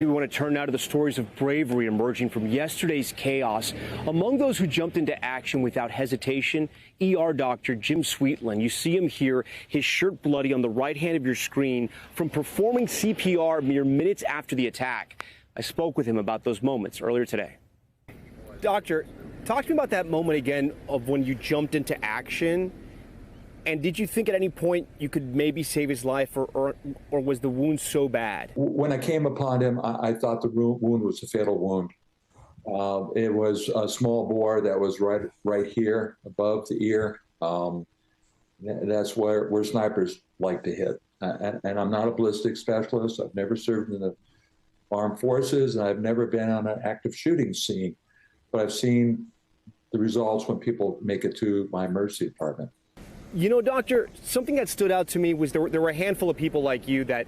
We want to turn now to the stories of bravery emerging from yesterday's chaos. Among those who jumped into action without hesitation, ER doctor Jim Sweetland. You see him here, his shirt bloody on the right hand of your screen from performing CPR mere minutes after the attack. I spoke with him about those moments earlier today. Doctor, talk to me about that moment again of when you jumped into action. And did you think at any point you could maybe save his life, or was the wound so bad? When I came upon him, I thought the wound was a fatal wound. It was a small bore that was right here above the ear. That's where snipers like to hit. And I'm not a ballistic specialist. I've never served in the armed forces, and I've never been on an active shooting scene. But I've seen the results when people make it to my emergency department. You know, Doctor, something that stood out to me was there were a handful of people like you that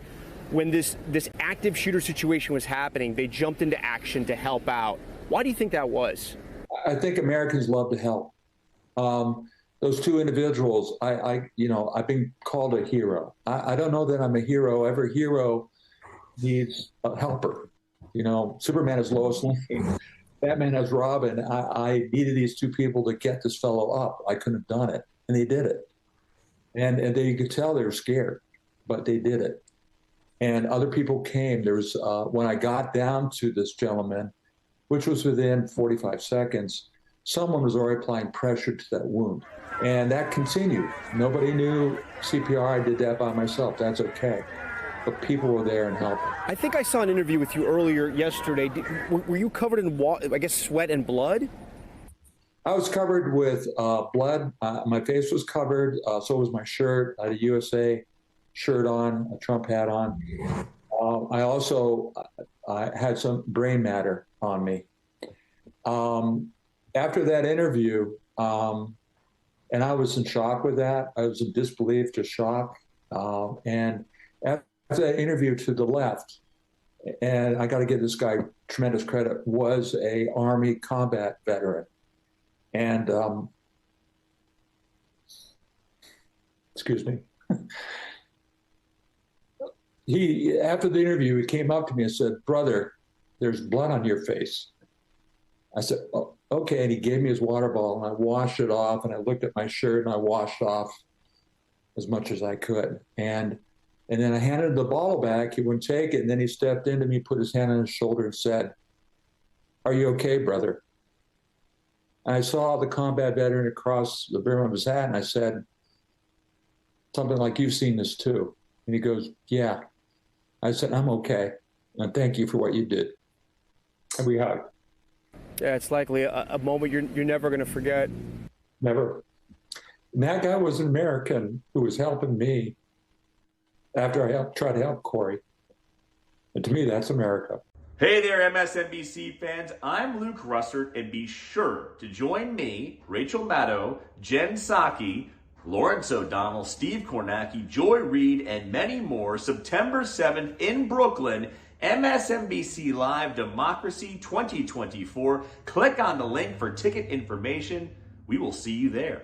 when this active shooter situation was happening, they jumped into action to help out. Why do you think that was? I think Americans love to help. Those two individuals, I've been called a hero. I don't know that I'm a hero. Every hero needs a helper. You know, Superman is Lois Lane. Batman has Robin. I needed these two people to get this fellow up. I couldn't have done it, and they did it. And you could tell they were scared, but they did it. And other people came. There was when I got down to this gentleman, which was within 45 seconds, someone was already applying pressure to that wound. And that continued. Nobody knew CPR. I did that by myself. That's okay. But people were there and helping. I think I saw an interview with you earlier yesterday. Were you covered in, sweat and blood? I was covered with blood. My face was covered. So was my shirt. I had a USA shirt on, a Trump hat on. I also had some brain matter on me. After that interview, and I was in shock with that. I was in disbelief, just shock. And after that interview to the left, and I got to give this guy tremendous credit, was a Army combat veteran. And, excuse me, after the interview, he came up to me and said, "Brother, there's blood on your face." I said, "Oh, okay." And he gave me his water bottle, and I washed it off, and I looked at my shirt, and I washed off as much as I could. And then I handed the bottle back. He wouldn't take it. And then he stepped into me, put his hand on his shoulder and said, "Are you okay, brother?" I saw the combat veteran across the brim of his hat, and I said something like, "You've seen this too." And he goes, "Yeah." I said, "I'm okay, and thank you for what you did." And we hugged. Yeah, it's likely a moment you're never going to forget. Never. And that guy was an American who was helping me after I tried to help Corey. And to me, that's America. Hey there, MSNBC fans. I'm Luke Russert, and be sure to join me, Rachel Maddow, Jen Psaki, Lawrence O'Donnell, Steve Kornacki, Joy Reid, and many more September 7th in Brooklyn, MSNBC Live Democracy 2024. Click on the link for ticket information. We will see you there.